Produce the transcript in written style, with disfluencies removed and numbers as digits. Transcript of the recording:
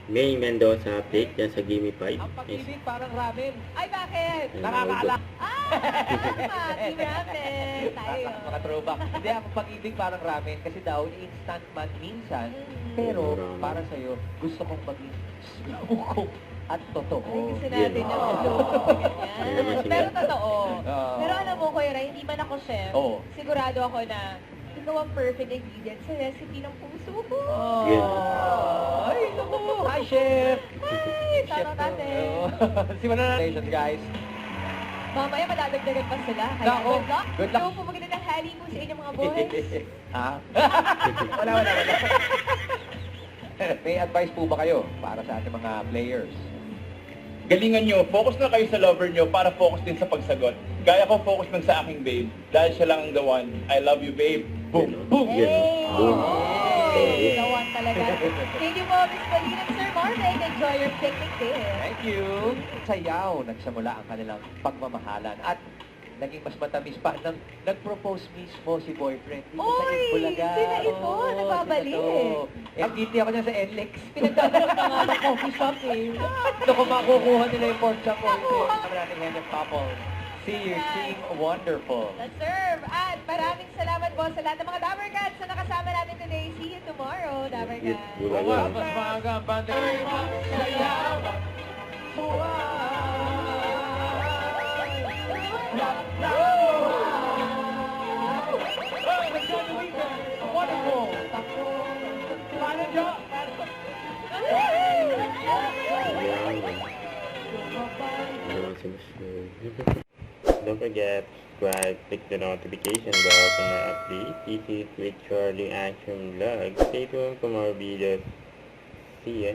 May Mendoza update dyan sa Gimme 5. Ang pag-ibig parang ramen. Ay, bakit? Nakakaalak. Team Ramen. Tayo. Mga throwback. Hindi, ang pag-ibig parang ramen. Kasi daw, instant man minsan. Pero, para sa'yo, gusto kong maging slow cook at totoo. Ay, gusto natin Yan. yung slow. Hindi naman sila. Pero totoo. Oo. Pero alam mo, Kuya Ray, hindi man ako chef. Oo. Sigurado ako na ikaw ang perfect ingredient sa recipe ng puso ko. Oh. Ay, naku. Hi, Chef. Hi! Tama natin. Simulan na natin, guys. Mamaya madadagdagan pa sila. Kaya Nako, good luck. good luck. Ikaw po maganda ng honeymoon sa inyong mga boys. Ha? Wala. May advice po ba kayo para sa ating mga players? Galingan nyo, focus na kayo sa lover nyo para focus din sa pagsagot. Gaya ko focus lang sa aking babe. Dahil siya lang ang the one. I love you, babe. Boom! Boom! Hey! Boom. Hey! The one talaga. Thank you po, Miss Pauline and Sir Marvin. Enjoy your picnic there. Thank you. Sayaw, nagsimula ang kanilang pagmamahalan at naging mas matamis pa nang nag-propose mismo si boyfriend dito sa Oy! Bulaga. Sila ito, Oo, nagbabalik. sila to. Eh, beauty ako niya sa NLEX. Pinagdadalak na nga ng coffee shop eh. Naku, makukuha nila yung pork chop. Nakuha. Kami natin Henry Couple. See you, team wonderful. Let's serve. At maraming salamat po sa lahat ng mga Dabber Cats na nakasama natin today. See you tomorrow, Dabber Yes, Cats. Bulaga. Mas maaga ang banda. Sayaw! Wonderful! Manager! Don't forget, subscribe, click the notification bell for more updates. This is with Charlie Action Vlog. Stay tuned for more videos. See ya!